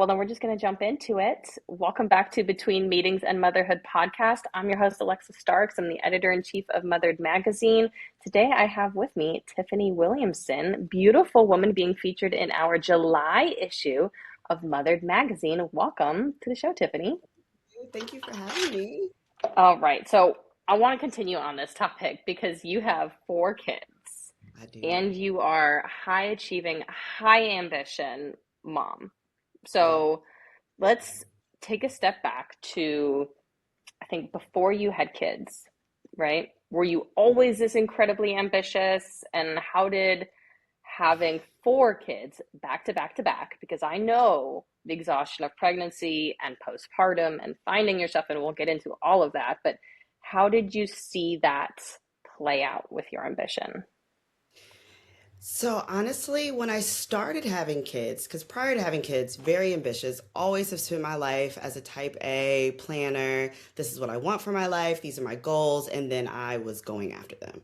well, then we're just going to jump into it. Welcome back to Between Meetings and Motherhood podcast. I'm your host, Alexa Starks. I'm the editor-in-chief of Mothered Magazine. Today, I have with me Tiffany Williamson, beautiful woman being featured in our July issue of Mothered Magazine. Welcome to the show, Tiffany. Thank you for having me. All right, so I want to continue on this topic because you have 4 kids. I do. And you are high achieving, high ambition mom. Yeah. So let's take a step back to, I think, before you had kids, right? Were you always this incredibly ambitious? And how did having 4 kids back to back to back, because I know the exhaustion of pregnancy and postpartum and finding yourself, and we'll get into all of that, but how did you see that play out with your ambition? So honestly, when I started having kids, because prior to having kids, very ambitious, always have spent my life as a type A planner. This is what I want for my life. These are my goals. And then I was going after them.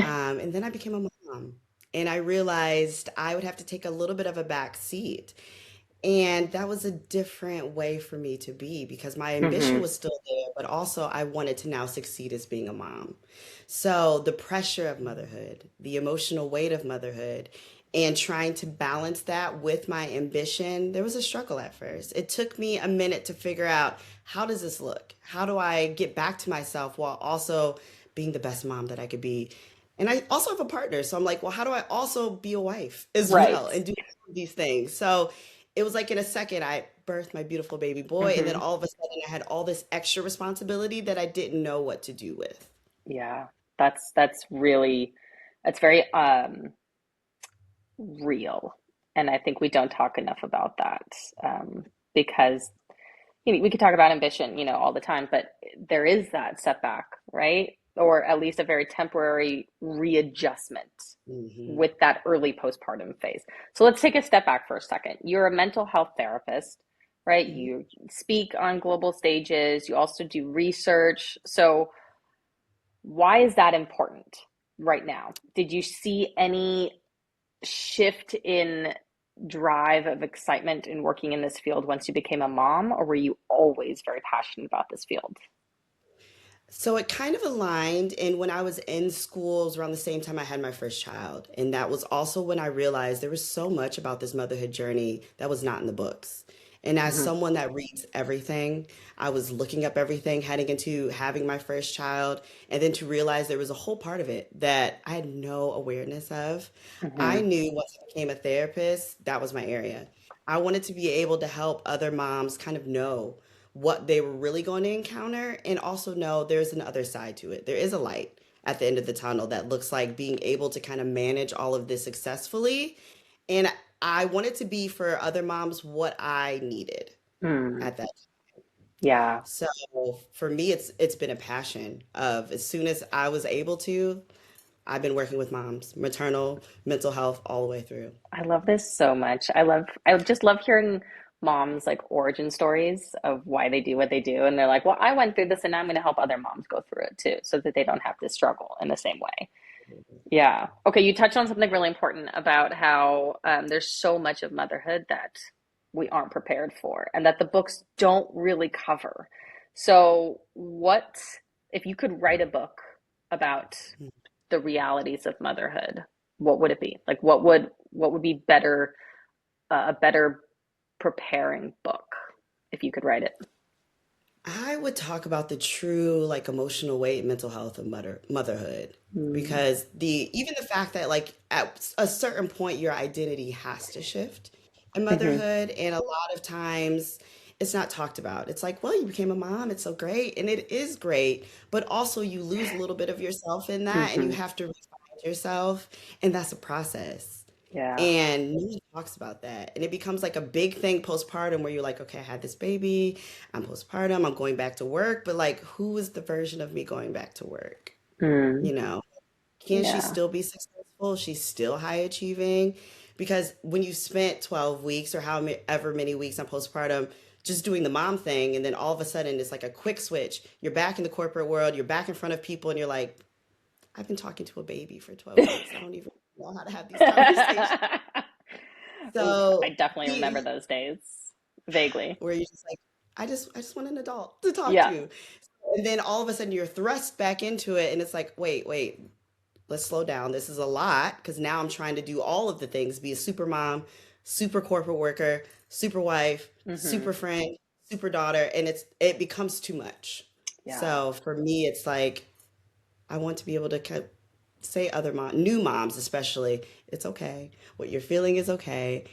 And then I became a mom. And I realized I would have to take a little bit of a back seat. And that was a different way for me to be because my ambition Mm-hmm. was still there, but also I wanted to now succeed as being a mom. So the pressure of motherhood, the emotional weight of motherhood, and trying to balance that with my ambition, there was a struggle at first. It took me a minute to figure out how does this look? How do I get back to myself while also being the best mom that I could be? And I also have a partner. So I'm like, well, how do I also be a wife as Right. well and do these things? So it was like in a second, I birthed my beautiful baby boy. And then Mm-hmm. all of a sudden, I had all this extra responsibility that I didn't know what to do with. Yeah, that's really that's very real, and I think we don't talk enough about that because we could talk about ambition, all the time, but there is that setback, right? Or at least a very temporary readjustment Hmm. with that early postpartum phase. So let's take a step back for a second. You're a mental health therapist, right? Hmm. You speak on global stages. You also do research. So why is that important right now? Did you see any shift in drive of excitement in working in this field once you became a mom, or were you always very passionate about this field? So it kind of aligned. And when I was in schools around the same time I had my first child. And that was also when I realized there was so much about this motherhood journey that was not in the books. And as Hmm. someone that reads everything, I was looking up everything heading into having my first child. And then to realize there was a whole part of it that I had no awareness of. I Hmm. knew once I became a therapist, that was my area. I wanted to be able to help other moms kind of know what they were really going to encounter and also know there's an other side to it. There is a light at the end of the tunnel that looks like being able to kind of manage all of this successfully. And I wanted to be for other moms what I needed Mm. at that. Yeah, So for me, it's been a passion of as soon as I was able to, I've been working with moms, maternal, mental health, all the way through. I love this so much. I just love hearing moms like origin stories of why they do what they do. And they're like, well, I went through this and I'm going to help other moms go through it too, so that they don't have to struggle in the same way. Yeah. Okay. You touched on something really important about how there's so much of motherhood that we aren't prepared for and that the books don't really cover. So, what if you could write a book about the realities of motherhood? What would it be? Like, what would be better, a better preparing book if you could write it? I would talk about the true like emotional weight, mental health of motherhood Mm, because the even the fact that like at a certain point your identity has to shift in hmm. motherhood and a lot of times it's not talked about. It's like, well, you became a mom, it's so great and it is great, but also you lose a little bit of yourself in that and you Hmm. have to refine yourself and that's a process. Yeah. And no one talks about that. And it becomes like a big thing postpartum where you're like, okay, I had this baby, I'm postpartum, I'm going back to work, but like, who is the version of me going back to work? Mm, You know, can she yeah. still be successful? She's still high achieving? Because when you spent 12 weeks or however many weeks on postpartum just doing the mom thing, and then all of a sudden it's like a quick switch, you're back in the corporate world, you're back in front of people, and you're like, I've been talking to a baby for 12 weeks. I don't even know how to have these conversations. Oof, I So definitely remember the those days. Vaguely. where you're just like, I just want an adult to talk Yeah. to. And then all of a sudden you're thrust back into it and it's like, wait, let's slow down. This is a lot because now I'm trying to do all of the things, be a super mom, super corporate worker, super wife, Hmm. super friend, super daughter, and it becomes too much. Yeah. So for me, it's like I want to be able to say new moms especially, it's okay. What you're feeling is okay,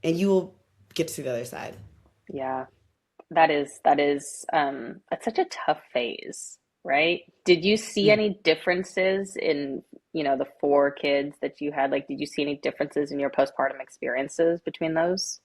and you will get to see the other side. Yeah. That is it's such a tough phase, right? Did you see Mm. any differences in, the four kids that you had? Like, did you see any differences in your postpartum experiences between those?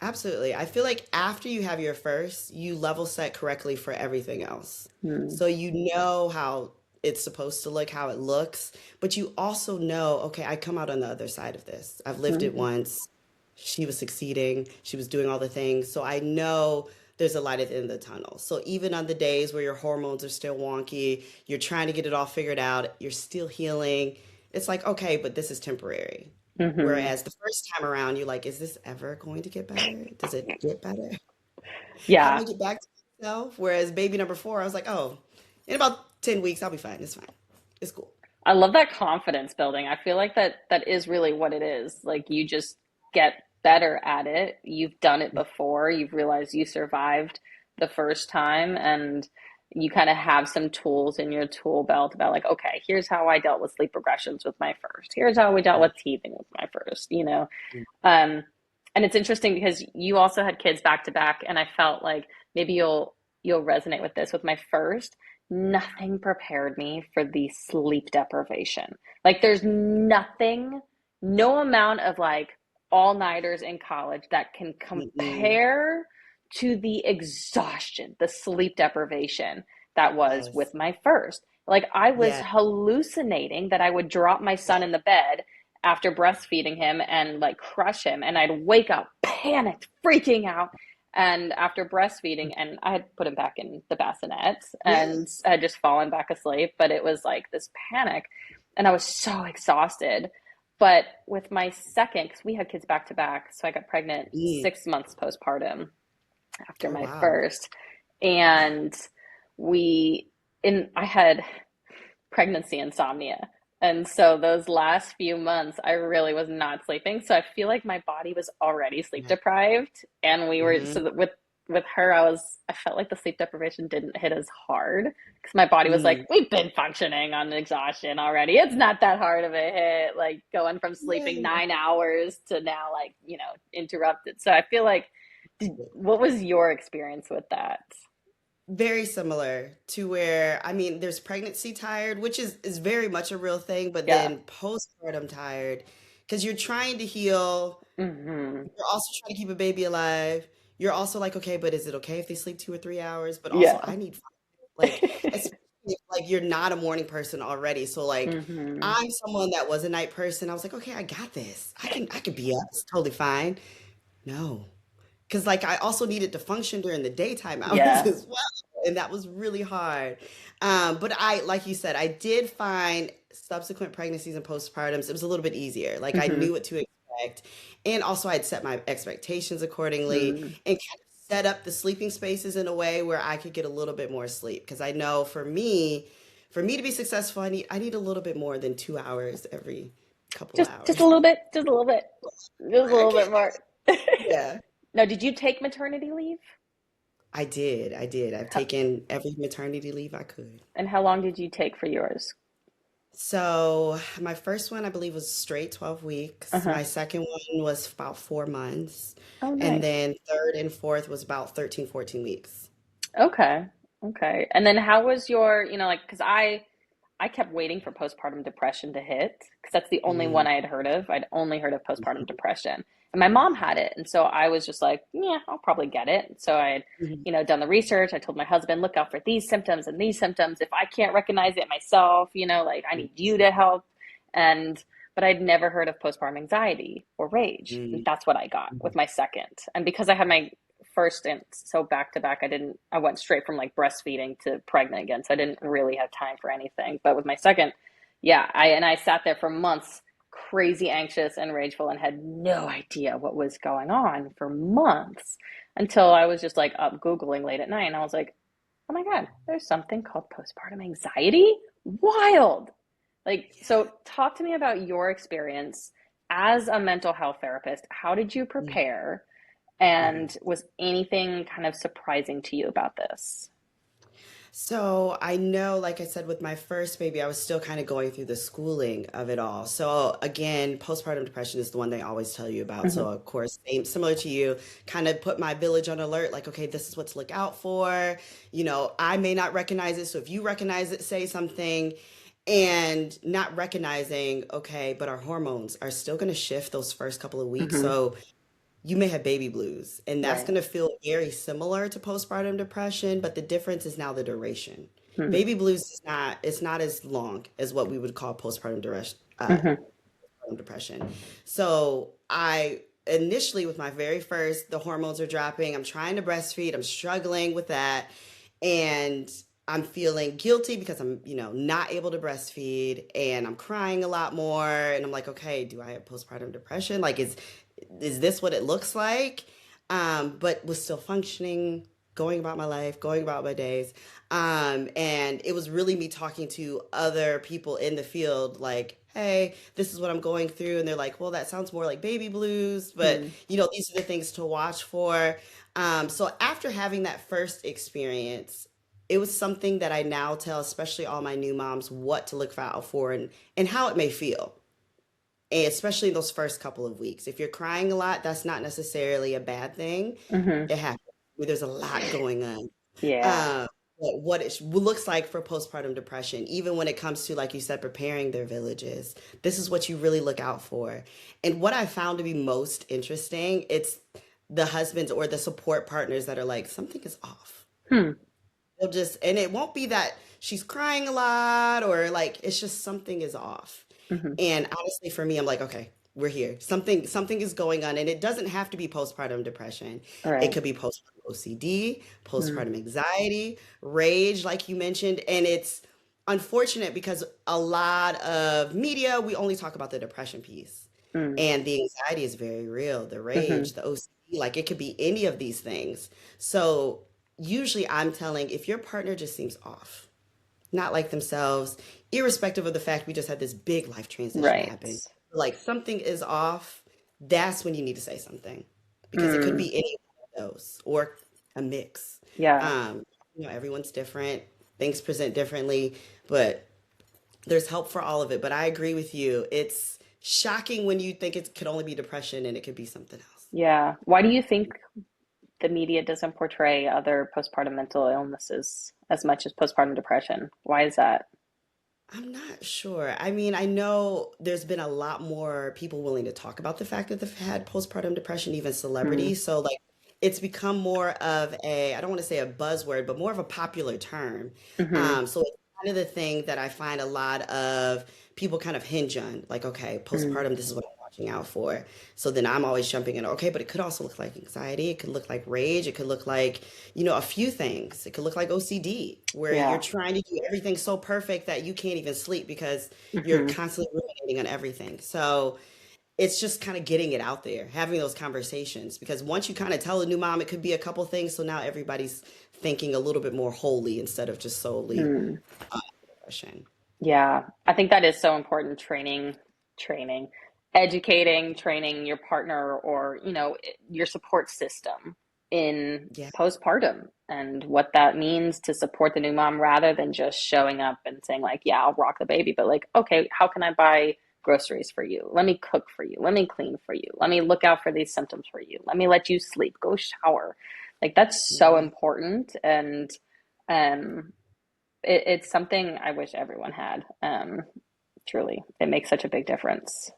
Absolutely. I feel like after you have your first, you level set correctly for everything else. Hmm. So you know how it's supposed to look, how it looks, but you also know, okay, I come out on the other side of this. I've lived it Hmm. once. She was succeeding, she was doing all the things. So I know there's a light at the end of the tunnel. So even on the days where your hormones are still wonky, you're trying to get it all figured out, you're still healing. It's like, okay, but this is temporary. Hmm. Whereas the first time around, you're like, is this ever going to get better? Does it get better? How do Yeah. I get back to myself? Whereas baby number four, I was like, oh, in about 10 weeks, I'll be fine. It's fine. It's cool. I love that confidence building. I feel like that is really what it is. Like you just get better at it. You've done it before. You've realized you survived the first time and you kind of have some tools in your tool belt about like, okay, here's how I dealt with sleep regressions with my first. Here's how we dealt with teething with my first. Um, and it's interesting because you also had kids back to back, and I felt like maybe you'll resonate with this. With my first, nothing prepared me for the sleep deprivation. Like there's nothing, no amount of like all-nighters in college that can Mm-mm. compare to the exhaustion, the sleep deprivation that was with Yes. my first. Like I was Yeah. hallucinating that I would drop my son in the bed after breastfeeding him and like crush him, and I'd wake up panicked, freaking out. And after breastfeeding, and I had put him back in the bassinet and Yes. I had just fallen back asleep, but it was like this panic and I was so exhausted. But with my second, because we had kids back to back, so I got pregnant Mm. 6 months postpartum after Oh, my wow. first. And we in I had pregnancy insomnia. And so those last few months, I really was not sleeping. So I feel like my body was already sleep Yeah. deprived. And we were, so Mm-hmm. that with her, I felt like the sleep deprivation didn't hit as hard because my body was like, Mm. we've been functioning on exhaustion already. It's not that hard of a hit, like going from sleeping Yeah. 9 hours to now, like, interrupted. So I feel like, what was your experience with that? Very similar to where, I mean, there's pregnancy tired, which is very much a real thing, but Yeah. then postpartum tired, because you're trying to heal. Hmm. You're also trying to keep a baby alive. You're also like, okay, but is it okay if they sleep 2 or 3 hours? But also, Yeah. I need like, especially if like you're not a morning person already. So like, Hmm. I'm someone that was a night person. I was like, okay, I got this. I can be up. It's totally fine. No, because like I also needed to function during the daytime hours Yeah. as well, and that was really hard. But I, like you said, I did find subsequent pregnancies and postpartums, it was a little bit easier. Like I Hmm. knew what to expect, and also I'd set my expectations accordingly Mm. and kind of set up the sleeping spaces in a way where I could get a little bit more sleep. Because I know for me to be successful, I need a little bit more than 2 hours every couple Just hours. a little bit, just a little bit, just a I little bit can't. more. Yeah. Now, did you take maternity leave? I did. I did. I've How, taken every maternity leave I could. and how long did you take for yours? So my first one, I believe, was straight 12 weeks. Uh-huh. My second one was about 4 months. Oh, And nice. then third and fourth was about 13, 14 weeks. Okay. Okay. And then how was your, like, because I kept waiting for postpartum depression to hit because that's the only Mm, one I had heard of. I'd only heard of postpartum depression. And my mom had it. And so I was just like, yeah, I'll probably get it. So I had, mhm, done the research. I told my husband, look out for these symptoms and these symptoms. If I can't recognize it myself, like I need you to help. And, but I'd never heard of postpartum anxiety or rage. And mm, that's what I got with mm, my second. And because I had my first and so back to back, I went straight from like breastfeeding to pregnant again, so I didn't really have time for anything. But with my second, yeah, I sat there for months crazy anxious and rageful and had no idea what was going on for months until I was just like up Googling late at night and I was like, oh my God, there's something called postpartum anxiety? Wild. Like, Yeah. so talk to me about your experience as a mental health therapist. How did you prepare? Mhm. And was anything kind of surprising to you about this? So I know, like I said, with my first baby, I was still kind of going through the schooling of it all. So again, postpartum depression is the one they always tell you about. Hmm. So of course, same, similar to you, kind of put my village on alert, like, okay, this is what to look out for. I may not recognize it. So if you recognize it, say something. And not recognizing, okay, but our hormones are still going to shift those first couple of weeks. Hmm. So you may have baby blues, and that's Right. going to feel very similar to postpartum depression, but the difference is now the duration. Hmm. Baby blues is not it's not as long as what we would call Hmm. postpartum depression. So I initially, with my very first, the hormones are dropping. I'm trying to breastfeed. I'm struggling with that, and I'm feeling guilty because I'm, not able to breastfeed, and I'm crying a lot more. And I'm like, okay, do I have postpartum depression? Like, is this what it looks like? But was still functioning, going about my life, going about my days. And it was really me talking to other people in the field, like, hey, this is what I'm going through. And they're like, well, that sounds more like baby blues, but Hmm. these are the things to watch for. So after having that first experience, it was something that I now tell, especially all my new moms, what to look out for and how it may feel. And especially in those first couple of weeks. If you're crying a lot, that's not necessarily a bad thing. Hmm. It happens. There's a lot going on. Yeah. Um, but what it looks like for postpartum depression, even when it comes to, like you said, preparing their villages, this is what you really look out for. And what I found to be most interesting, it's the husbands or the support partners that are like, something is off. Hmm. They'll just, and it won't be that she's crying a lot or like, it's just something is off. Hmm. And honestly, for me, I'm like, okay, we're here. Something is going on, and it doesn't have to be postpartum depression. All It right. could be postpartum OCD, Hmm. postpartum anxiety, rage, like you mentioned. And it's unfortunate because a lot of media, we only talk about the depression piece. Hmm. And the anxiety is very real, the Hmm. rage, the OCD, like it could be any of these things. So usually I'm telling if your partner just seems off, not like themselves, irrespective of the fact we just had this big life transition Right. happen. Like something is off, that's when you need to say something because it could Mm. be any of those or a mix. Yeah. Um, everyone's different, things present differently, but there's help for all of it. But I agree with you. It's shocking when you think it could only be depression and it could be something else. Yeah. Why do you think the media doesn't portray other postpartum mental illnesses as much as postpartum depression? Why is that? I'm not sure. I mean, I know there's been a lot more people willing to talk about the fact that they've had postpartum depression, even Mm. celebrities. So, like, it's become more of I don't want to say a buzzword, but more of a popular term. Hmm. So, it's kind of the thing that I find a lot of people kind of hinge on. Like, okay, Mm. postpartum, this is what I'm watching out for. So then I'm always jumping in, okay, but it could also look like anxiety. It could look like rage. It could look like a few things. It could look like OCD, where you're Yeah. trying to do everything so perfect that you can't even sleep because you're Hmm. constantly ruminating on everything. So it's just kind of getting it out there, having those conversations. Because once you kind of tell a new mom, it could be a couple things. So now everybody's thinking a little bit more wholly instead of just solely Mm. depression. Yeah. I think that is so important. Training, educating, training your partner or, your support system in Yeah. postpartum and what that means to support the new mom rather than just showing up and saying, like, yeah, I'll rock the baby, but like, okay, how can I buy groceries for you? Let me cook for you. Let me clean for you. Let me look out for these symptoms for you. Let me let you sleep. Go shower. Like, that's so Yeah. important. And, um, it's something I wish everyone had. Truly, it makes such a big difference.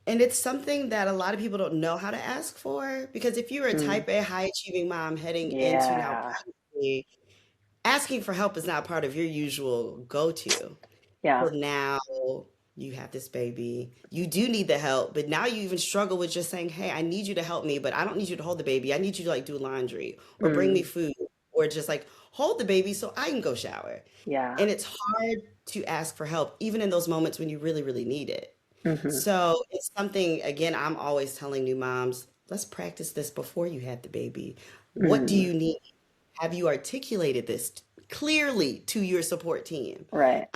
And it's something that a lot of people don't know how to ask for because if you're a Mm. type A high achieving mom heading into now Yeah, pregnancy, asking for help is not part of your usual go-to. yeah. So now you have this baby. You do need the help, but now you even struggle with just saying, "Hey, I need you to help me, but I don't need you to hold the baby. I need you to like do laundry or bring me Mm. food or just like hold the baby so I can go shower." Yeah. And it's hard to ask for help even in those moments when you really, really need it. Hmm. So it's something, again, I'm always telling new moms, let's practice this before you had the baby. What do Mm. you need? Have you articulated this clearly to your support team? Right.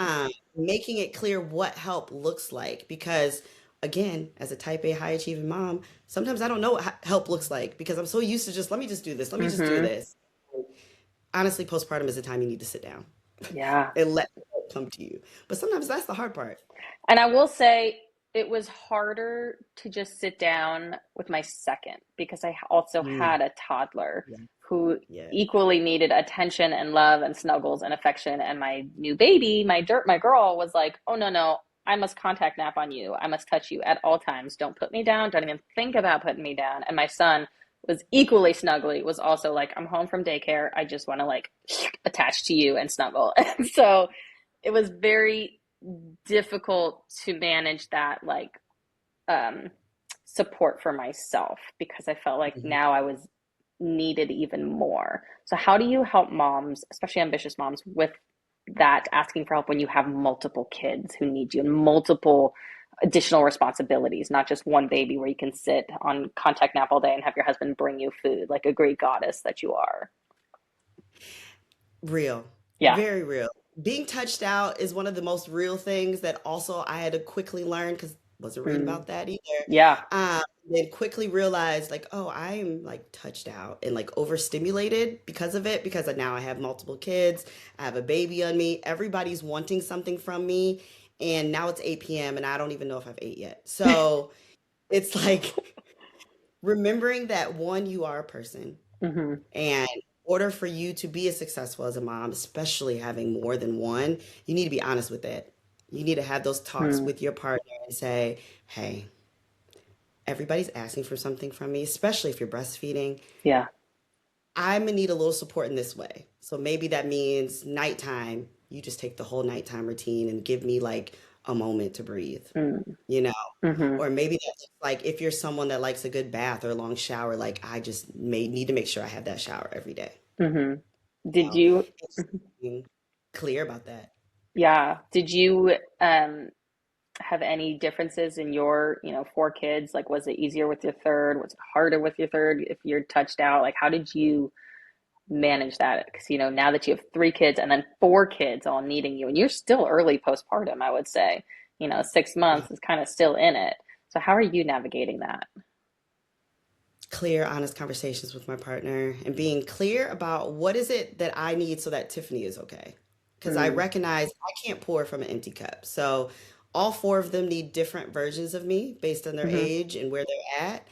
Making it clear what help looks like. Because, again, as a type A high achieving mom, sometimes I don't know what help looks like because I'm so used to just, let me just do this, let me just do Hmm. this. Honestly, postpartum is the time you need to sit down Yeah. and let the help come to you. But sometimes that's the hard part. And I will say it was harder to just sit down with my second because I also Mm, had a toddler yeah, who yeah. equally needed attention and love and snuggles and affection. And my new baby, my girl, was like, "Oh no, no, I must contact nap on you. I must touch you at all times. Don't put me down. Don't even think about putting me down." And my son was equally snuggly. Was also like, "I'm home from daycare. I just want to like attach to you and snuggle." And so it was very difficult to manage that like um support for myself because I felt like Mhm. now I was needed even more. So how do you help moms, especially ambitious moms, with that asking for help when you have multiple kids who need you and multiple additional responsibilities, not just one baby where you can sit on contact nap all day and have your husband bring you food like a Greek goddess that you are? Real, Yeah. very real. Being touched out is one of the most real things that also I had to quickly learn because wasn't reading Mm. about that either. Yeah. Then quickly realized like, oh, I'm like touched out and like overstimulated because of it because now I have multiple kids, I have a baby on me, everybody's wanting something from me, and now it's 8 p.m. and I don't even know if I've ate yet. So it's like remembering that one, you are a person. Hmm. And in order for you to be as successful as a mom, especially having more than one, you need to be honest with that. You need to have those talks Mm. with your partner and say, hey, everybody's asking for something from me, especially if you're breastfeeding. Yeah. I'm gonna need a little support in this way. So maybe that means nighttime, you just take the whole nighttime routine and give me like a moment to breathe, Mm. you know? Hmm. Or maybe that's like if you're someone that likes a good bath or a long shower, like I just may need to make sure I have that shower every day. Hmm. Did Know? you, It's being clear about that. yeah, did you have any differences in your, four kids? Like, was it easier with your third? Was it harder with your third if you're touched out? Like, how did you manage that? Because, now that you have three kids and then four kids all needing you, and you're still early postpartum, I would say, 6 months is kind of still in it. So, how are you navigating that? Clear, honest conversations with my partner and being clear about what is it that I need so that Tiffany is okay. Because I Mm, recognize I can't pour from an empty cup. So all four of them need different versions of me based on their mm-hmm, age and where they're at.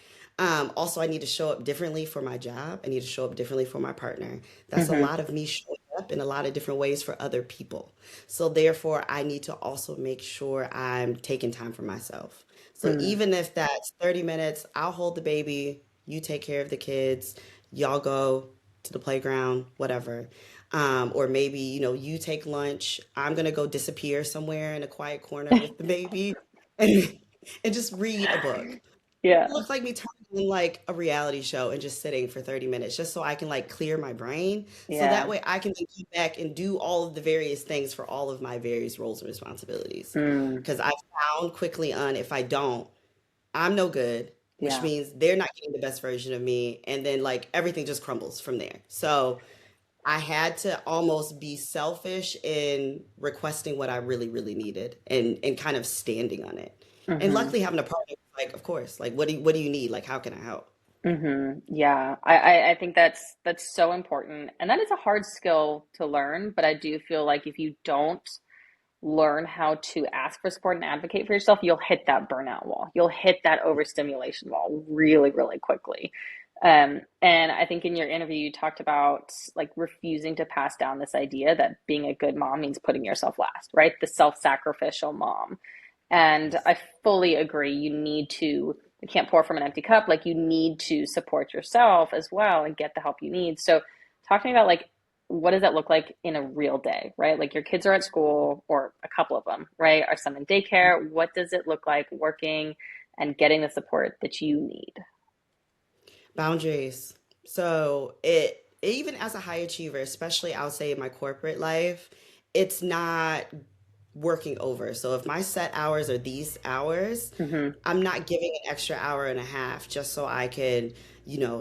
Also, I need to show up differently for my job. I need to show up differently for my partner. That's a mm-hmm, lot of me showing up in a lot of different ways for other people. So therefore, I need to also make sure I'm taking time for myself. So mm, even if that's 30 minutes, I'll hold the baby, you take care of the kids, y'all go to the playground, whatever. Or maybe, you take lunch. I'm gonna go disappear somewhere in a quiet corner with the baby and and just read a book. yeah, It looks like me turning on like a reality show and just sitting for 30 minutes just so I can like clear my brain. So that yeah, way I can then keep back and do all of the various things for all of my various roles and responsibilities. mm, Because I found quickly on if I don't, I'm no good, which yeah. means they're not getting the best version of me. And then like everything just crumbles from there. So I had to almost be selfish in requesting what I really, really needed and kind of standing on it. And Mm-hmm. luckily having a partner, like, of course, like what do you need? Like, how can I help? Mm-hmm. Yeah, I think that's so important, and that is a hard skill to learn. But I do feel like if you don't learn how to ask for support and advocate for yourself, you'll hit that burnout wall. You'll hit that overstimulation wall really, really quickly. And I think in your interview, you talked about like refusing to pass down this idea that being a good mom means putting yourself last, right? The self-sacrificial mom. And Yes. I fully agree. You can't pour from an empty cup. Like you need to support yourself as well and get the help you need. So talk to me about like, what does that look like in a real day, right? Like your kids are at school or a couple of them, right? Are some in daycare? What does it look like working and getting the support that you need? Boundaries. So it even as a high achiever, especially I'll say in my corporate life, it's not working over. So if my set hours are these hours, Hmm. I'm not giving an extra hour and a half just so I can,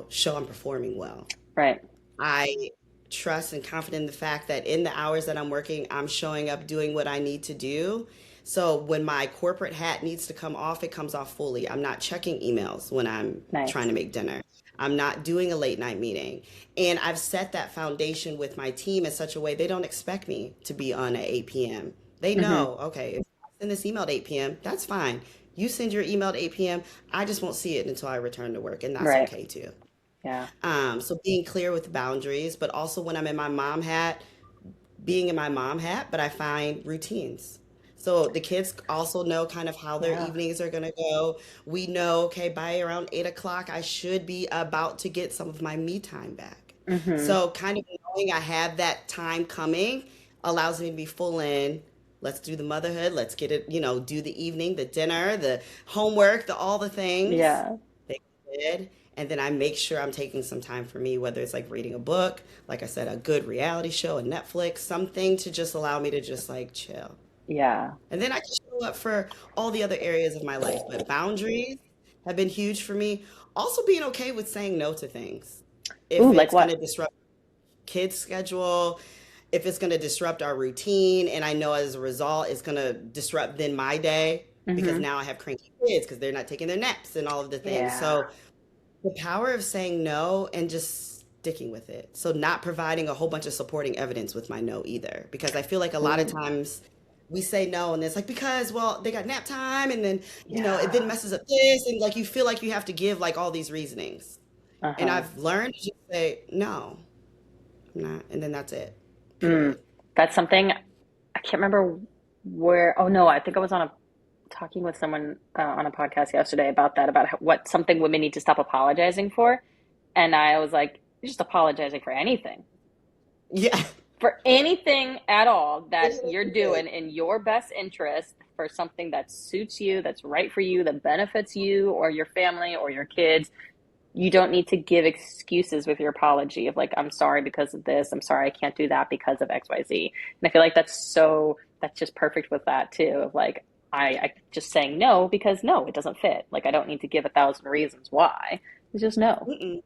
show I'm performing well. Right. I trust and confident in the fact that in the hours that I'm working, I'm showing up doing what I need to do. So when my corporate hat needs to come off, it comes off fully. I'm not checking emails when I'm trying Nice. to make dinner. I'm not doing a late night meeting. And I've set that foundation with my team in such a way they don't expect me to be on at 8 p.m. They Hmm. know, okay, if I send this email at 8 p.m., that's fine. You send your email at 8 p.m., I just won't see it until I return to work, and that's Right. okay too. Yeah. So being clear with boundaries, but also when I'm in my mom hat, being in my mom hat, but I find routines. So the kids also know kind of how their Yeah. evenings are going to go. We know, okay, by around 8 o'clock, I should be about to get some of my me time back. Hmm. So kind of knowing I have that time coming allows me to be full in. Let's do the motherhood. Let's get it, do the evening, the dinner, the homework, all the things. Yeah. They did. And then I make sure I'm taking some time for me, whether it's like reading a book, like I said, a good reality show, a Netflix, something to just allow me to just like chill. Yeah. And then I can show up for all the other areas of my life. But boundaries have been huge for me. Also being okay with saying no to things. Ooh, If like it's going what? to disrupt kids' schedule, if it's going to disrupt our routine, and I know as a result it's going to disrupt then my day because Hmm. now I have cranky kids because they're not taking their naps and all of the things. Yeah. So the power of saying no and just sticking with it. So not providing a whole bunch of supporting evidence with my no either. Because I feel like a lot of Ooh. times we say no and it's like because well they got nap time and then it then Yeah. messes up this and like you feel like you have to give like all these reasonings. And Uh-huh. I've learned to just say no, I'm not, and then that's it. Mm. Period. That's something I can't remember where. Oh no, I think I was on a talking with someone on a podcast yesterday about that, about what something women need to stop apologizing for. And I was like, you're just apologizing Yeah. for anything at all that you're Literally. doing in your best interest for something that suits you, that's right for you, that benefits you or your family or your kids. You don't need to give excuses with your apology of like, I'm sorry because of this. I'm sorry I can't do that because of XYZ. And I feel like that's just perfect with that too. Of like, I just saying no because no, it doesn't fit. Like, I don't need to give 1,000 reasons why. It's just no. Mm-mm.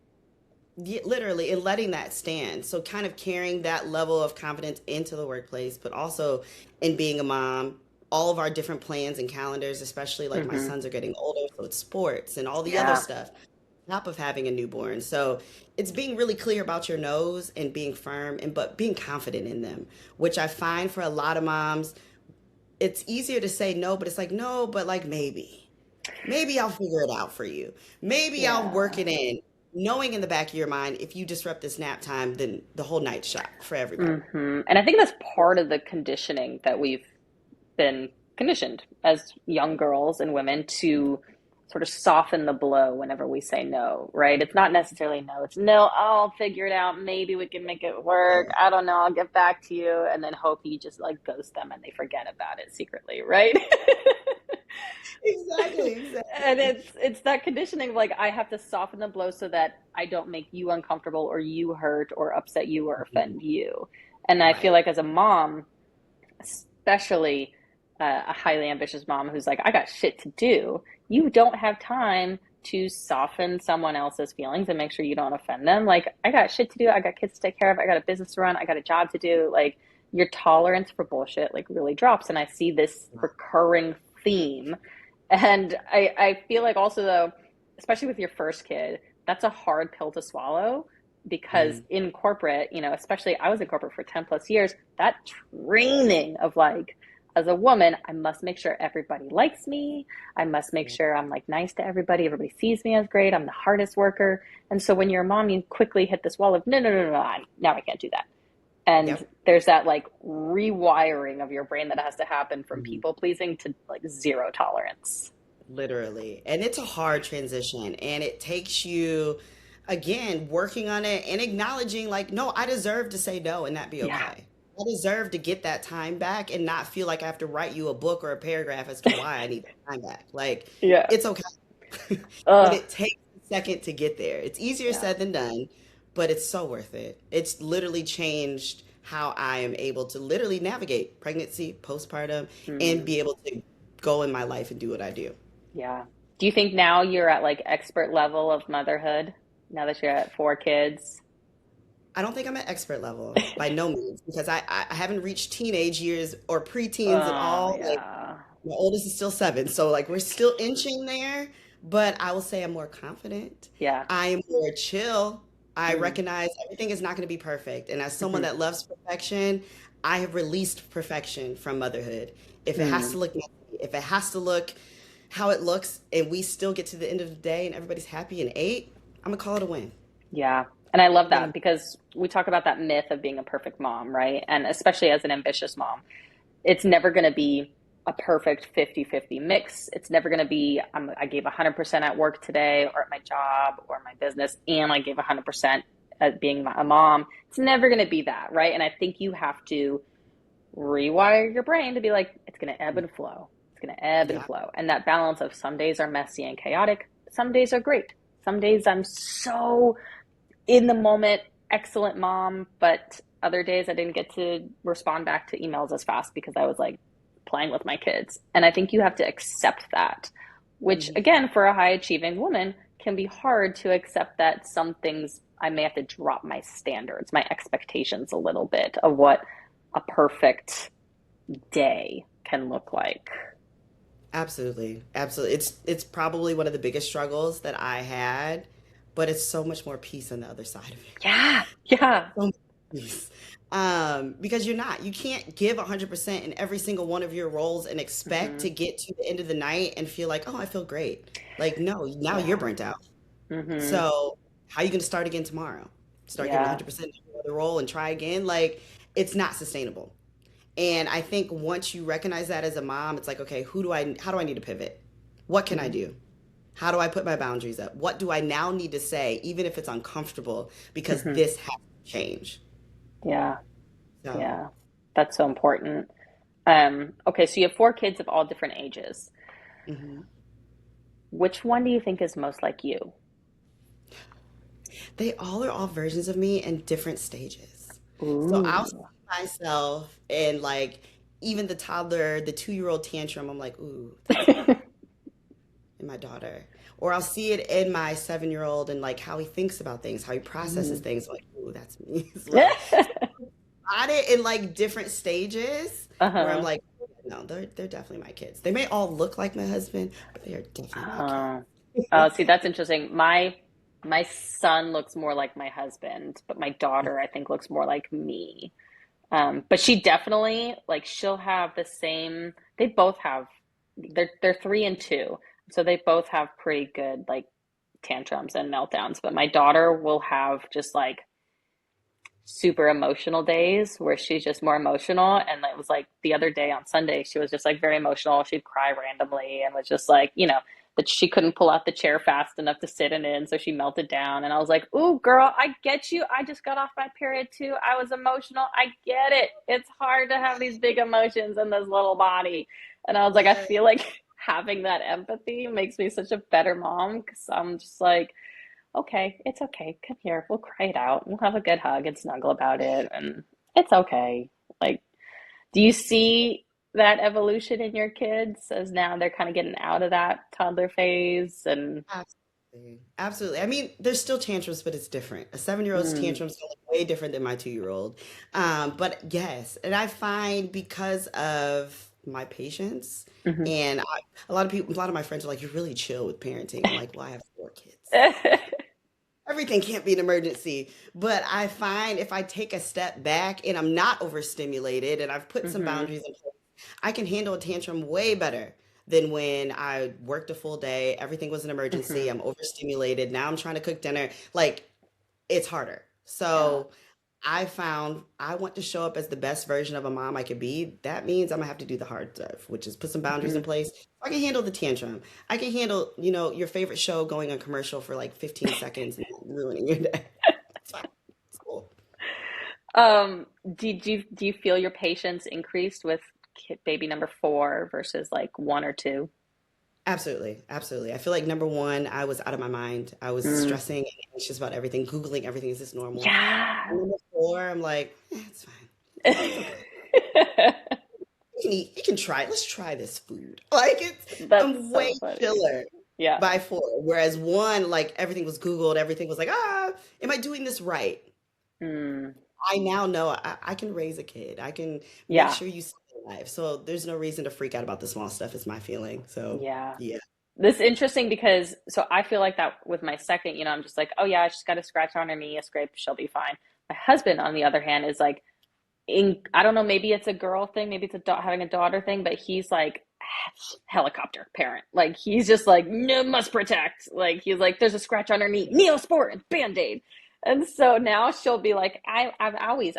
Yeah, literally, and letting that stand. So, kind of carrying that level of confidence into the workplace, but also in being a mom, all of our different plans and calendars, especially like my Hmm. sons are getting older, so it's sports and all the other Yeah. stuff, on top of having a newborn. So, it's being really clear about your no's and being firm and but being confident in them, which I find for a lot of moms, it's easier to say no, but it's like, no, but like maybe. Maybe I'll figure it out for you. Maybe I'll work Yeah. it in. Knowing in the back of your mind, if you disrupt this nap time, then the whole night's shot for everybody. And I think that's part of the conditioning that we've been conditioned as young girls and women to sort of soften the blow whenever we say no, right? It's not necessarily no, it's no, I'll figure it out. Maybe we can make it work. Yeah. I don't know, I'll get back to you. And then hope you just like ghost them and they forget about it secretly, right? Exactly, And exactly. it's that conditioning of like I have to soften the blow so that I don't make you uncomfortable or you hurt or upset you or Mhm. offend you. And I feel Right. like as a mom, especially a highly ambitious mom who's like, I got shit to do. You don't have time to soften someone else's feelings and make sure you don't offend them. Like, I got shit to do. I got kids to take care of. I got a business to run. I got a job to do. Like, your tolerance for bullshit like really drops. And I see this recurring theme. And I feel like also though, especially with your first kid, that's a hard pill to swallow because Mm. in corporate, especially I was in corporate for 10 plus years, that training of like, as a woman, I must make sure everybody likes me. I must make Yeah. sure I'm like nice to everybody. Everybody sees me as great. I'm the hardest worker. And so when you're a mom, you quickly hit this wall of no, no, no, no, now I can't do that. And Yep. there's that like rewiring of your brain that has to happen from Mhm. people pleasing to like zero tolerance. Literally. And it's a hard transition. And it takes you, again, working on it and acknowledging, like, no, I deserve to say no and that be Yeah. okay. I deserve to get that time back and not feel like I have to write you a book or a paragraph as to why I need that time back. Like, Yeah. it's okay. But Uh, it takes a second to get there. It's easier yeah. said than done, but it's so worth it. It's literally changed how I am able to literally navigate pregnancy, postpartum, and Mm, be able to go in my life and do what I do. yeah. Do you think now you're at like expert level of motherhood now that you're at 4 kids? I don't think I'm at expert level by no means because I haven't reached teenage years or preteens at Oh, all. Like yeah. my oldest is still 7, so like we're still inching there, but I will say I'm more confident. Yeah. I am more chill. I Mm, recognize everything is not going to be perfect. And as someone hmm that loves perfection, I have released perfection from motherhood. If it has to mm, look messy, if it has to look how it looks, and we still get to the end of the day and everybody's happy and ate, I'm gonna call it a win. yeah. And I love I'm that gonna, because we talk about that myth of being a perfect mom, right? And especially as an ambitious mom, it's never going to be a perfect 50-50 mix. It's never going to be, I gave 100% at work today or at my job or my business, and I gave 100% at being a mom. It's never going to be that, right? And I think you have to rewire your brain to be like, it's going to ebb and flow. It's going to ebb and yeah. flow. And that balance of some days are messy and chaotic, some days are great. Some days I'm so in the moment, excellent mom, but other days I didn't get to respond back to emails as fast because I was like playing with my kids. And I think you have to accept that, which Mhm. again, for a high achieving woman, can be hard to accept that some things I may have to drop my standards, my expectations a little bit of what a perfect day can look like. Absolutely. Absolutely. It's probably one of the biggest struggles that I had, but it's so much more peace on the other side of it. Yeah, yeah. So much peace. Because you can't give 100% in every single one of your roles and expect Mm-hmm. to get to the end of the night and feel like, oh, I feel great. Like, no, now you're Yeah. burnt out. Mm-hmm. So how are you going to start again tomorrow? Start giving Yeah. 100% to another role and try again? Like, it's not sustainable. And I think once you recognize that as a mom, it's like, okay, how do I need to pivot? What can I Mm-hmm. do? How do I put my boundaries up? What do I now need to say, even if it's uncomfortable, because Mm-hmm. this has to change? Yeah. So, Yeah. That's so important. Okay, so you have 4 kids of all different ages. mhm. Which one do you think is most like you? They all are all versions of me in different stages. So I'll see Ooh. myself and like even the toddler, the 2-year-old tantrum, I'm like, ooh, that's me and my daughter. Or I'll see it in my 7-year-old and like how he thinks about things, how he processes Mm. things. I'm like, ooh, that's me as well. Got it in like different stages where I'm Uh-huh. like, no, they're definitely my kids. They may all look like my husband, but they are definitely my kids. Oh. Oh, see, that's interesting. My son looks more like my husband, but my daughter, I think, looks more like me. But she definitely like she'll have the same. They both have. They're 3 and 2, so they both have pretty good like tantrums and meltdowns. But my daughter will have just like super emotional days where she's just more emotional. And it was like the other day on Sunday, she was just like very emotional. She'd cry randomly and was just like, that she couldn't pull out the chair fast enough to sit in. So she melted down. And I was like, ooh, girl, I get you. I just got off my period too. I was emotional. I get it. It's hard to have these big emotions in this little body. And I was like, I Yeah. feel like having that empathy makes me such a better mom because I'm just like, okay, it's okay. Come here. We'll cry it out. We'll have a good hug and snuggle about it. And it's okay. Like, do you see that evolution in your kids as now they're kind of getting out of that toddler phase? And Absolutely. Absolutely. I mean, there's still tantrums, but it's different. A 7-year-old's mm, tantrums are like way different than my 2-year-old. But yes, and I find because of my patience mhm. and a lot of people, a lot of my friends are like, you're really chill with parenting. I'm like, well, I have 4 kids. Everything can't be an emergency. But I find if I take a step back and I'm not overstimulated and I've put some hmm boundaries in place, I can handle a tantrum way better than when I worked a full day. Everything was an emergency. hmm I'm overstimulated. Now I'm trying to cook dinner. Like it's harder. Yeah. So I found I want to show up as the best version of a mom I could be. That means I'm gonna have to do the hard stuff, which is put some boundaries in hmm place. I can handle the tantrum. I can handle, your favorite show going on commercial for like 15 seconds and ruining your day. It's fine. It's cool. Do you feel your patience increased with baby number 4 versus like 1 or 2? Absolutely. Absolutely. I feel like number one, I was out of my mind. I was Mm. stressing and anxious about everything, Googling everything. Is this normal? Yeah. And number four, I'm like, it's fine. It's okay. You can eat, you can try. Let's try this food. Like That's I'm way so funny. chiller Yeah. by four. Whereas one, like everything was Googled, everything was like, am I doing this right? Mm, I now know I can raise a kid. I can make yeah. sure you stay alive. So there's no reason to freak out about the small stuff, is my feeling. So Yeah. yeah. This is interesting because so I feel like that with my second, I'm just like, oh yeah, she's got a scratch on her knee, a scrape, she'll be fine. My husband, on the other hand, is like, I don't know, maybe it's a girl thing, maybe it's having a daughter thing, but he's like helicopter parent. Like he's just like, no, must protect. Like he's like, there's a scratch on her knee, Neosport and Band-Aid. And so now she'll be like, I've always,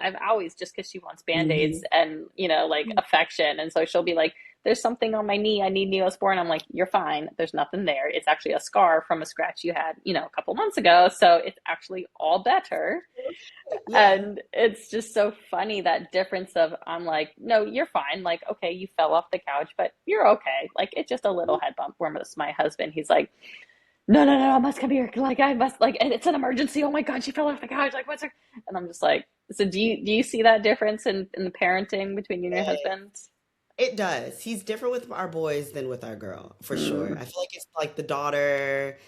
just because she wants Band-Aids Mhm. and, like affection. And so she'll be like, there's something on my knee. I need Neosport. And I'm like, you're fine. There's nothing there. It's actually a scar from a scratch you had, a couple months ago. So it's actually all better. Yeah. And it's just so funny that difference of I'm like, no, you're fine. Like, okay, you fell off the couch, but you're okay. Like, it's just a little head bump. Whereas my husband, he's like, no, no, no, I must come here. Like, I must, like, and it's an emergency. Oh my God, she fell off the couch. Like, what's her? And I'm just like, so do you see that difference in the parenting between you and your husband? It does. He's different with our boys than with our girl, for sure. Mm, I feel like it's like the daughter,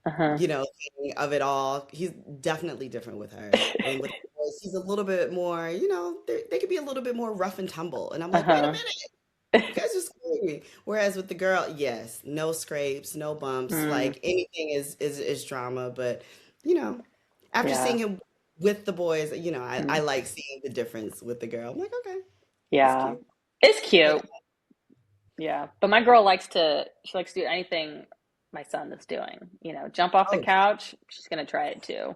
uh-huh. thing of it all. He's definitely different with her. And with the boys, he's a little bit more, they could be a little bit more rough and tumble. And I'm like, wait a Uh-huh. minute, you guys are scaring me. Whereas with the girl, yes, no scrapes, no bumps. Mm, Like anything is drama. But, you know, after yeah. seeing him with the boys, I Mm, like seeing the difference with the girl. I'm like, okay, he's yeah. cute. It's But cute. Yeah, but my girl she likes to do anything my son is doing. Jump off the oh, couch, she's gonna try it too. oh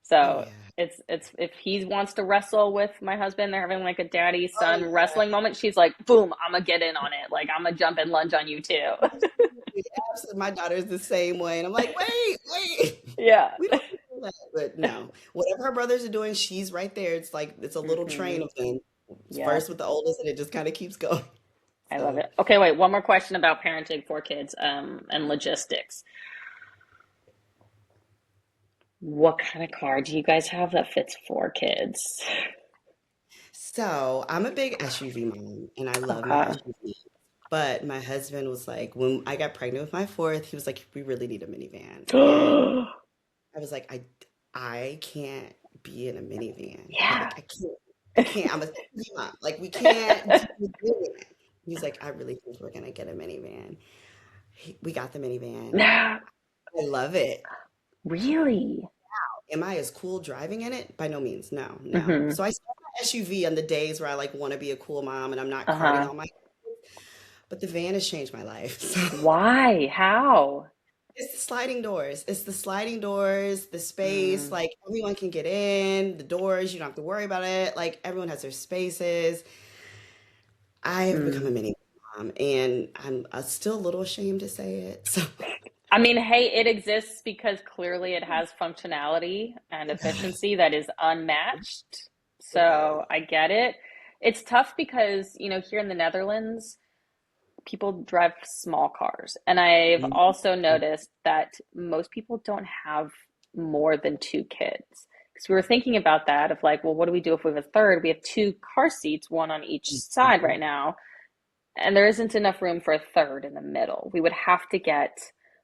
So yeah. it's if he wants to wrestle with my husband, they're having like a daddy Oh son wrestling moment. She's like, boom, I'm gonna get in on it. Like I'm gonna jump and lunge on you too. absolutely, absolutely. My daughter's the same way, and I'm like, wait, Yeah. we don't do that. But no, whatever her brothers are doing, she's right there. It's like it's a little train Hmm. of them. Yeah, First with the oldest, and it just kind of keeps going. I love So, it. Okay, wait, one more question about parenting for kids, and logistics. What kind of car do you guys have that fits four kids? so I'm a big SUV mom, and I love my Okay. SUV. But my husband was like, when I got pregnant with my fourth, he was like, we really need a minivan, and I was like, I can't be in a minivan. Yeah. Like I can't. I'm a single mom. Like we can't do a minivan. He's like, I really think we're gonna get a minivan. We got the minivan. No, I love it. really? Am I as cool driving in it? By no means. No, no. Hmm. So I still have SUV on the days where I like want to be a cool mom and I'm not carting Uh-huh. all my. But the van has changed my life. So Why? How? it's the sliding doors. It's the sliding doors, the space, Mm, like everyone can get in, the doors, you don't have to worry about it. Like everyone has their spaces. I have become a mm. mini mom and I'm still a little ashamed to say it. So I mean, hey, it exists because clearly it has functionality and it does. efficiency that is unmatched. It does. So I get it. It's tough because, here in the Netherlands, people drive small cars. And I've Mhm. also noticed that most people don't have more than two kids. Because we were thinking about that of like, well, what do we do if we have a third? We have two car seats, one on each side right now, and there isn't enough room for a third in the middle. We would have to get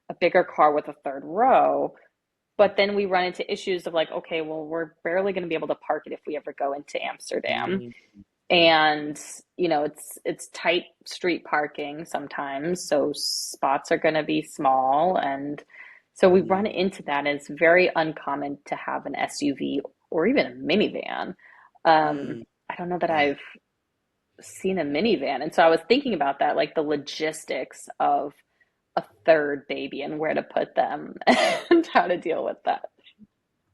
a bigger car with a third row, but then we run into issues of like, okay, well, we're barely going to be able to park it if we ever go into Amsterdam. Mhm. And it's tight street parking sometimes, so spots are going to be small, and so we run Mhm. into that. And it's very uncommon to have an SUV or even a minivan. Mhm. I don't know that Yeah. I've seen a minivan. And so I was thinking about that, like the logistics of a third baby and where to put them and how to deal with that.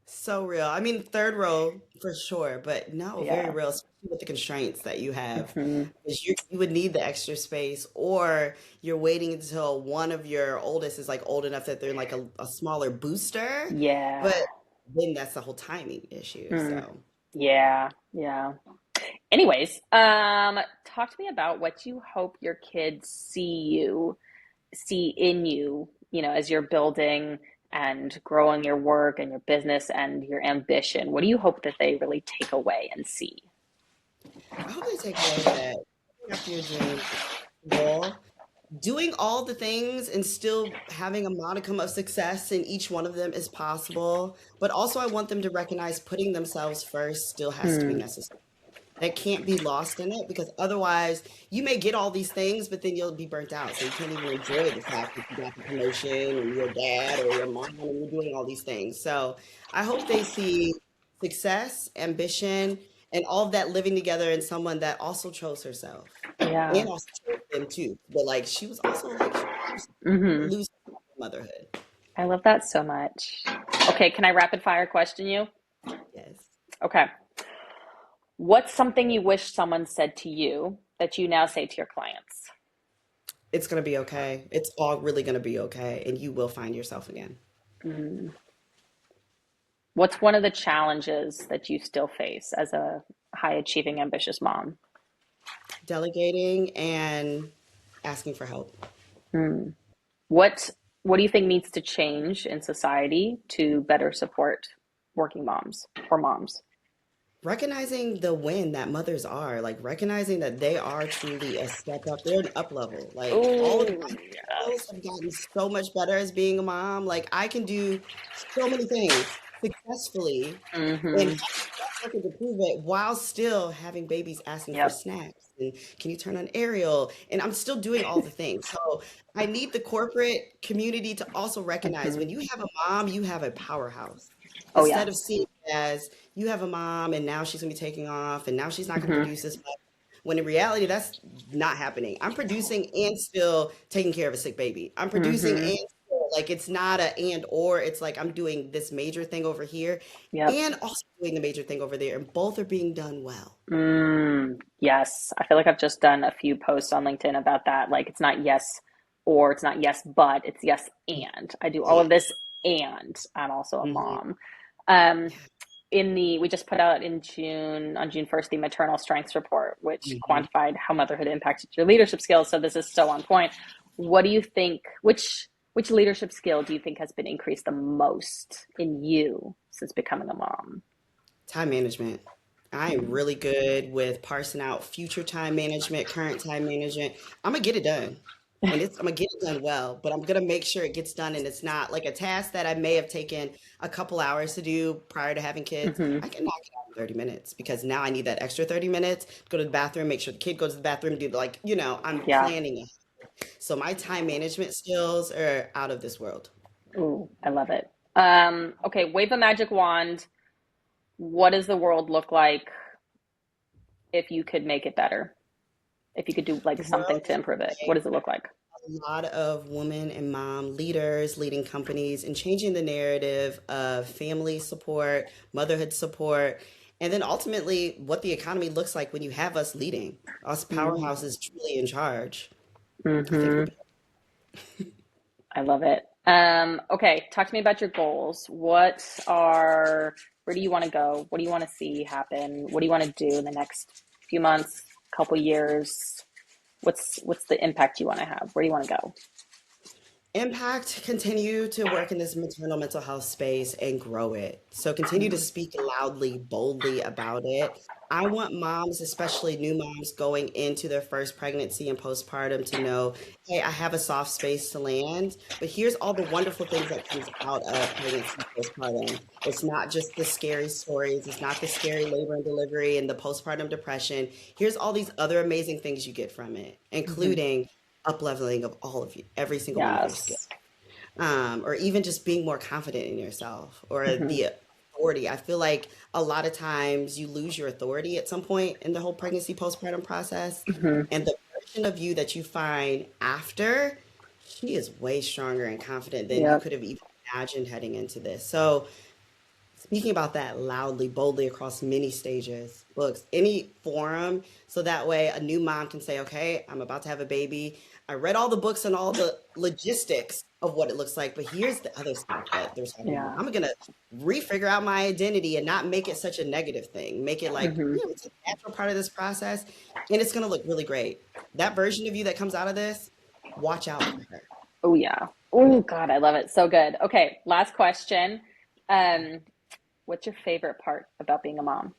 So real. I mean, third row for sure, but no, very Yeah. real, especially with the constraints that you have. Hmm. Because you would need the extra space, or you're waiting until one of your oldest is like old enough that they're in like a smaller booster. Yeah. But then that's the whole timing issue. Mm. So, Yeah. Yeah. Anyways, talk to me about what you hope your kids see in you, as you're building and growing your work and your business and your ambition. What do you hope that they really take away and see? I hope they take away that going after your dreams is possible. Doing all the things and still having a modicum of success in each one of them is possible. But also, I want them to recognize putting themselves first still has to be Hmm. necessary. That can't be lost in it because otherwise you may get all these things, but then you'll be burnt out. So you can't even enjoy the fact that you got the promotion and your dad or your mom and you're doing all these things. So I hope they see success, ambition, and all of that living together in someone that also chose herself Yeah. and also chose them too. But like she was also like she was Hmm. losing motherhood. I love that so much. Okay, can I rapid fire question you? Yes. Okay. What's something you wish someone said to you that you now say to your clients? It's gonna be okay. It's all really gonna be okay, and you will find yourself again. Mm. What's one of the challenges that you still face as a high achieving, ambitious mom? Delegating and asking for help. Mm. What What do you think needs to change in society to better support working moms or moms? Recognizing the win that mothers are, like recognizing that they are truly a step up. They're an up level. Like all of Oh, my girls yes. have gotten so much better as being a mom. Like I can do so many things successfully and Mm-hmm. have a track record to prove it while still having babies asking for Yep. snacks and can you turn on aerial? And I'm still doing all the things. So I need the corporate community to also recognize Mm-hmm. when you have a mom, you have a powerhouse. Oh, yeah. Instead of seeing it as you have a mom and now she's gonna be taking off and now she's not gonna Mm-hmm. produce as much. When in reality, that's not happening. I'm producing and still taking care of a sick baby. I'm producing Mm-hmm. and still, like it's not a and or, it's like I'm doing this major thing over here Yep. and also doing the major thing over there, and both are being done well. Yes. I feel like I've just done a few posts on LinkedIn about that. Like it's not yes or it's not yes, but it's yes and. I do all of And this and I'm also a mhm, mom. Um, yeah. we just put out in June, on June 1st, the maternal strengths report, which Mhm. quantified how motherhood impacted your leadership skills. So this is so on point. What do you think, which leadership skill do you think has been increased the most in you since becoming a mom? Time management. I am Mm, really good with parsing out future time management, current time management. I'm gonna get it done. And I'm gonna get it done well, but I'm gonna make sure it gets done and it's not like a task that I may have taken a couple hours to do prior to having kids. hmm. I can knock it out in 30 minutes because now I need that extra 30 minutes to go to the bathroom, make sure the kid goes to the bathroom, do like, I'm Yeah. planning it. So my time management skills are out of this world. Ooh, I love it. Okay, wave a magic wand. What does the world look like if you could make it better? If you could do The like something world to is improve it, what like does it look like? a lot of women and mom leaders leading companies and changing the narrative of family support, motherhood support, and then ultimately what the economy looks like when you have us leading, us Mm, powerhouses truly in charge. I think we'll hmm. be. I love it. Okay, talk to me about your goals. Where do you want to go? What do you want to see happen? What do you want to do in the next few months, couple years? What's the impact you want to have? Where do you want to go? Impact, continue to work in this maternal mental health space and grow it. So continue to speak loudly, boldly about it. I want moms, especially new moms going into their first pregnancy and postpartum to know, hey, I have a soft space to land, but here's all the wonderful things that comes out of pregnancy postpartum. It's not just the scary stories, it's not the scary labor and delivery and the postpartum depression. Here's all these other amazing things you get from it, Hmm. including up leveling of all of you, every single one of your skills, Yes. or even just being more confident in yourself or Hmm. the authority. I feel like a lot of times you lose your authority at some point in the whole pregnancy postpartum process, Hmm. and the version of you that you find after, she is way stronger and confident than you Yep. could have even imagined heading into this. So speaking about that loudly, boldly across many stages, books, any forum, so that way a new mom can say, okay, I'm about to have a baby. I read all the books and all the logistics of what it looks like, but here's the other stuff that they're talking about. Yeah. I'm gonna refigure out my identity and not make it such a negative thing. Make it like, Hmm. it's a natural part of this process, and it's gonna look really great. That version of you that comes out of this, watch out for her. Oh yeah. Oh God, I love it. So good. Okay, last question. Um, what's your favorite part about being a mom?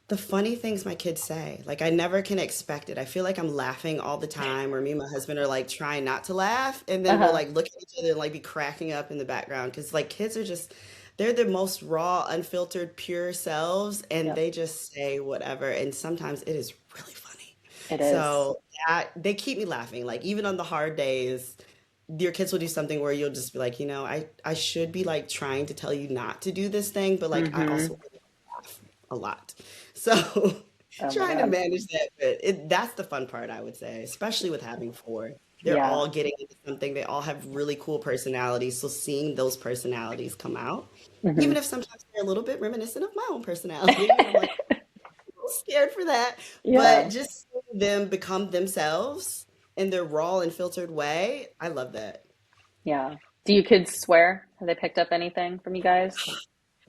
The funny things my kids say, like I never can expect it. I feel like I'm laughing all the time, or me and my husband are like trying not to laugh, and then we'll Uh-huh. like look at each other and like be cracking up in the background because like kids are just they're the most raw, unfiltered, pure selves, and Yep. they just say whatever, and sometimes it is really funny. It is. So that they keep me laughing. Like even on the hard days, your kids will do something where you'll just be like, I should be like trying to tell you not to do this thing, but like I Mm-hmm. also really laugh a lot. So Oh my trying to God. manage that, but that's the fun part, I would say, especially with having four. They're Yeah. all getting into something. They all have really cool personalities. So seeing those personalities come out, Hmm. even if sometimes they're a little bit reminiscent of my own personality, and I'm like, a little scared for that. Yeah. But just seeing them become themselves in their raw and filtered way, I love that. Yeah. Do you kids swear? Have they picked up anything from you guys?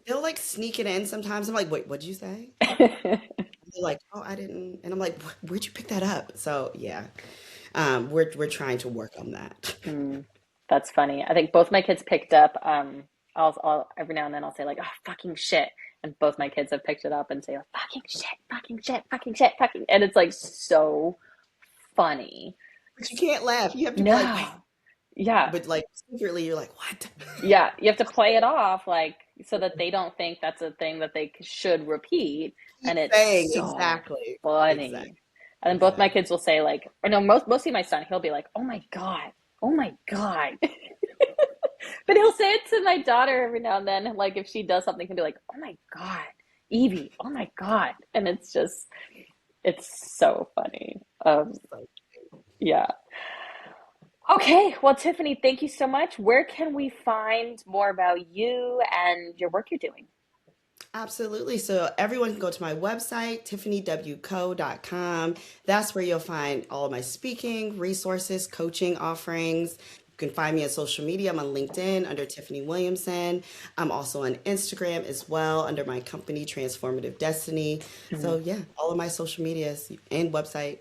They'll like sneak it in sometimes. I'm like, wait, what'd you say? And they're like, oh, I didn't. And I'm like, Where'd you pick that up? So yeah, we're trying to work on that. Mm, that's funny. I think both my kids picked up. I'll every now and then I'll say like, "Oh, fucking shit," and both my kids have picked it up and say like, "Fucking shit, fucking shit, fucking shit, fucking," and it's like so funny. But you can't laugh. You have to be like, wait. No, yeah, But like secretly, you're like, what? yeah. You have to play it off like so that they don't think that's a thing that they should repeat, Keep and it's saying so exactly, exactly, funny. And then both my exactly. kids will say like, or no, mostly my son. He'll be like, "Oh my God, oh my God." But he'll say it to my daughter every now and then. Like if she does something, he'll be like, "Oh my God, Evie, oh my God," and it's so funny. So Yeah. Okay. Well, Tiffany, thank you so much. Where can we find more about you and your work you're doing? absolutely. So everyone can go to my website, tiffanywco.com. That's where you'll find all of my speaking, resources, coaching offerings. You can find me on social media. I'm on LinkedIn under Tiffany Williamson. I'm also on Instagram as well under my company, Transformative Destiny. So Mhm. yeah, all of my social medias and website,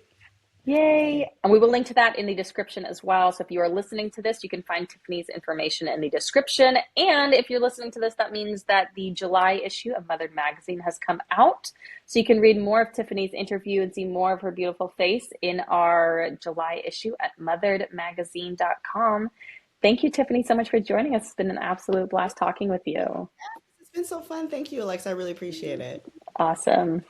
all there. Yay. And we will link to that in the description as well. So if you are listening to this, you can find Tiffany's information in the description. And if you're listening to this, that means that the July issue of Mother Magazine has come out. So you can read more of Tiffany's interview and see more of her beautiful face in our July issue at motheredmagazine.com. Thank you, Tiffany, so much for joining us. It's been an absolute blast talking with you. It's been so fun. Thank you, Alexa. I really appreciate it. Awesome.